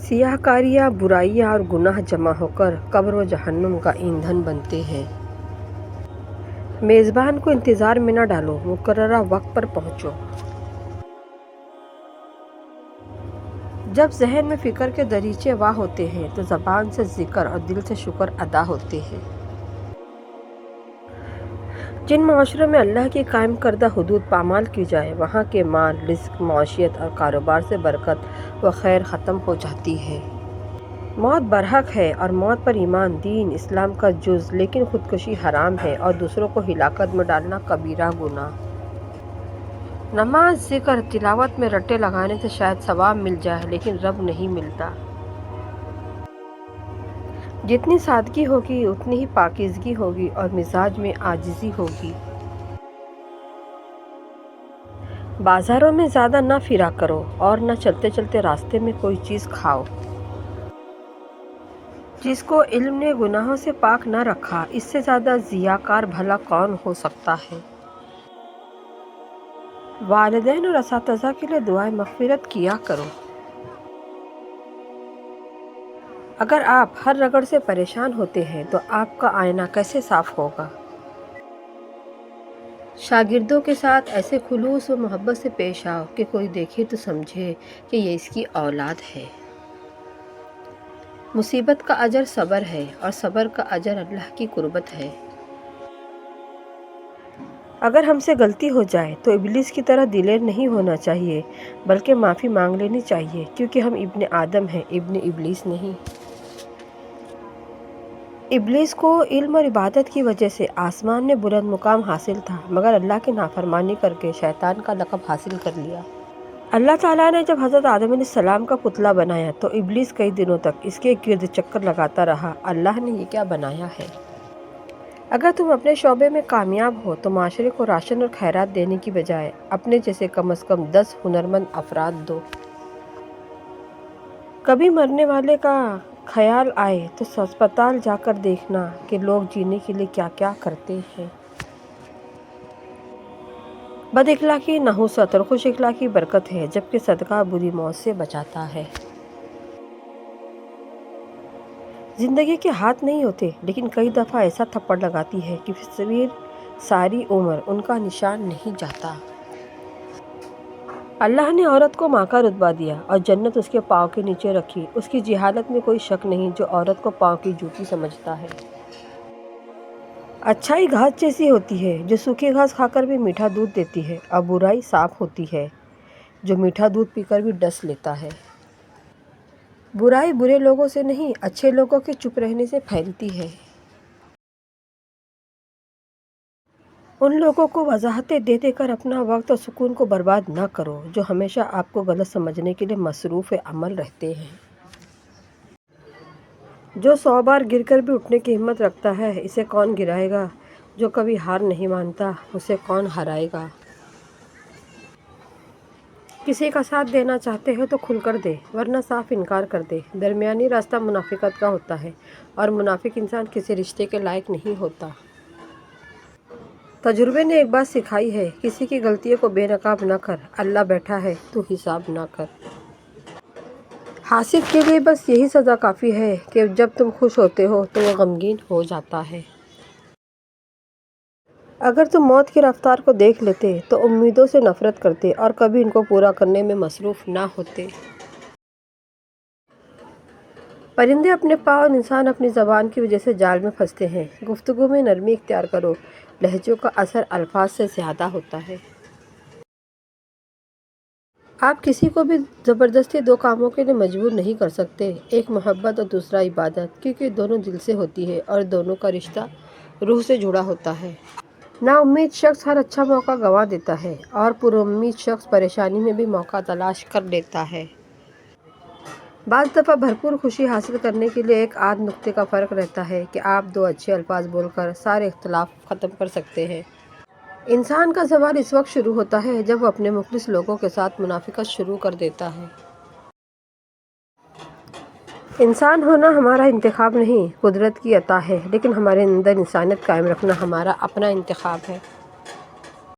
سیاہ کاریاں، برائیاں اور گناہ جمع ہو کر قبر و جہنم کا ایندھن بنتے ہیں۔ میزبان کو انتظار میں نہ ڈالو، مقررہ وقت پر پہنچو۔ جب ذہن میں فکر کے دریچے واہ ہوتے ہیں تو زبان سے ذکر اور دل سے شکر ادا ہوتے ہیں۔ جن معاشروں میں اللہ کی قائم کردہ حدود پامال کی جائے، وہاں کے مال، رزق، معیشت اور کاروبار سے برکت و خیر ختم ہو جاتی ہے۔ موت برحق ہے اور موت پر ایمان دین اسلام کا جز، لیکن خودکشی حرام ہے اور دوسروں کو ہلاکت میں ڈالنا کبیرہ گناہ۔ نماز، ذکر، تلاوت میں رٹے لگانے سے شاید ثواب مل جائے، لیکن رب نہیں ملتا۔ جتنی سادگی ہوگی اتنی ہی پاکیزگی ہوگی اور مزاج میں عاجزی ہوگی۔ بازاروں میں زیادہ نہ پھرا کرو اور نہ چلتے چلتے راستے میں کوئی چیز کھاؤ۔ جس کو علم نے گناہوں سے پاک نہ رکھا، اس سے زیادہ ضیاءکار بھلا کون ہو سکتا ہے۔ والدین اور اساتذہ کے لیے دعائے مغفرت کیا کرو۔ اگر آپ ہر رگڑ سے پریشان ہوتے ہیں تو آپ کا آئینہ کیسے صاف ہوگا؟ شاگردوں کے ساتھ ایسے خلوص و محبت سے پیش آؤ کہ کوئی دیکھے تو سمجھے کہ یہ اس کی اولاد ہے۔ مصیبت کا اجر صبر ہے اور صبر کا اجر اللہ کی قربت ہے۔ اگر ہم سے غلطی ہو جائے تو ابلیس کی طرح دلیر نہیں ہونا چاہیے، بلکہ معافی مانگ لینی چاہیے، کیونکہ ہم ابن آدم ہیں، ابن ابلیس نہیں۔ ابلیس کو علم اور عبادت کی وجہ سے آسمان میں بلند مقام حاصل تھا، مگر اللہ کی نافرمانی کر کے شیطان کا لقب حاصل کر لیا۔ اللہ تعالیٰ نے جب حضرت آدم علیہ السلام کا پتلا بنایا تو ابلیس کئی دنوں تک اس کے گرد چکر لگاتا رہا۔ اللہ نے یہ کیا بنایا ہے؟ اگر تم اپنے شعبے میں کامیاب ہو تو معاشرے کو راشن اور خیرات دینے کی بجائے اپنے جیسے کم از کم 10 ہنرمند افراد دو۔ کبھی مرنے والے کا خیال آئے تو ہسپتال جا کر دیکھنا کہ لوگ جینے کے لیے کیا کیا کرتے ہیں۔ بد اخلاقی نحوست اور خوش اخلاقی برکت ہے، جبکہ صدقہ بری موت سے بچاتا ہے۔ زندگی کے ہاتھ نہیں ہوتے، لیکن کئی دفعہ ایسا تھپڑ لگاتی ہے کہ پھر ساری عمر ان کا نشان نہیں جاتا۔ اللہ نے عورت کو ماں کا رتبہ دیا اور جنت اس کے پاؤں کے نیچے رکھی۔ اس کی جہالت میں کوئی شک نہیں جو عورت کو پاؤں کی جوتی سمجھتا ہے۔ اچھائی گھاس جیسی ہوتی ہے جو سوکھی گھاس کھا کر بھی میٹھا دودھ دیتی ہے، اور برائی سانپ ہوتی ہے جو میٹھا دودھ پی کر بھی ڈس لیتا ہے۔ برائی برے لوگوں سے نہیں، اچھے لوگوں کے چپ رہنے سے پھیلتی ہے۔ ان لوگوں کو وضاحتیں دے دے کر اپنا وقت اور سکون کو برباد نہ کرو جو ہمیشہ آپ کو غلط سمجھنے کے لیے مصروف عمل رہتے ہیں۔ جو 100 بار گر کر بھی اٹھنے کی ہمت رکھتا ہے، اسے کون گرائے گا؟ جو کبھی ہار نہیں مانتا، اسے کون ہرائے گا؟ کسی کا ساتھ دینا چاہتے ہو تو کھل کر دے، ورنہ صاف انکار کر دے۔ درمیانی راستہ منافقت کا ہوتا ہے، اور منافق انسان کسی رشتے کے لائق نہیں ہوتا۔ تجربے نے ایک بات سکھائی ہے، کسی کی غلطیوں کو بے نقاب نہ کر، اللہ بیٹھا ہے تو حساب نہ کر۔ حاسد کے لیے بس یہی سزا کافی ہے کہ جب تم خوش ہوتے ہو تو وہ غمگین ہو جاتا ہے۔ اگر تم موت کی رفتار کو دیکھ لیتے تو امیدوں سے نفرت کرتے اور کبھی ان کو پورا کرنے میں مصروف نہ ہوتے۔ پرندے اپنے پاؤں اور انسان اپنی زبان کی وجہ سے جال میں پھنستے ہیں۔ گفتگو میں نرمی اختیار کرو، لہجوں کا اثر الفاظ سے زیادہ ہوتا ہے۔ آپ کسی کو بھی زبردستی 2 کاموں کے لیے مجبور نہیں کر سکتے، ایک محبت اور دوسرا عبادت، کیونکہ دونوں دل سے ہوتی ہے اور دونوں کا رشتہ روح سے جڑا ہوتا ہے۔ نا امید شخص ہر اچھا موقع گنوا دیتا ہے، اور پر امید شخص پریشانی میں بھی موقع تلاش کر لیتا ہے۔ بعض دفعہ بھرپور خوشی حاصل کرنے کے لیے ایک آدھ نکتے کا فرق رہتا ہے کہ آپ 2 اچھے الفاظ بول کر سارے اختلاف ختم کر سکتے ہیں۔ انسان کا زوال اس وقت شروع ہوتا ہے جب وہ اپنے مخلص لوگوں کے ساتھ منافقت شروع کر دیتا ہے۔ انسان ہونا ہمارا انتخاب نہیں، قدرت کی عطا ہے، لیکن ہمارے اندر انسانیت قائم رکھنا ہمارا اپنا انتخاب ہے۔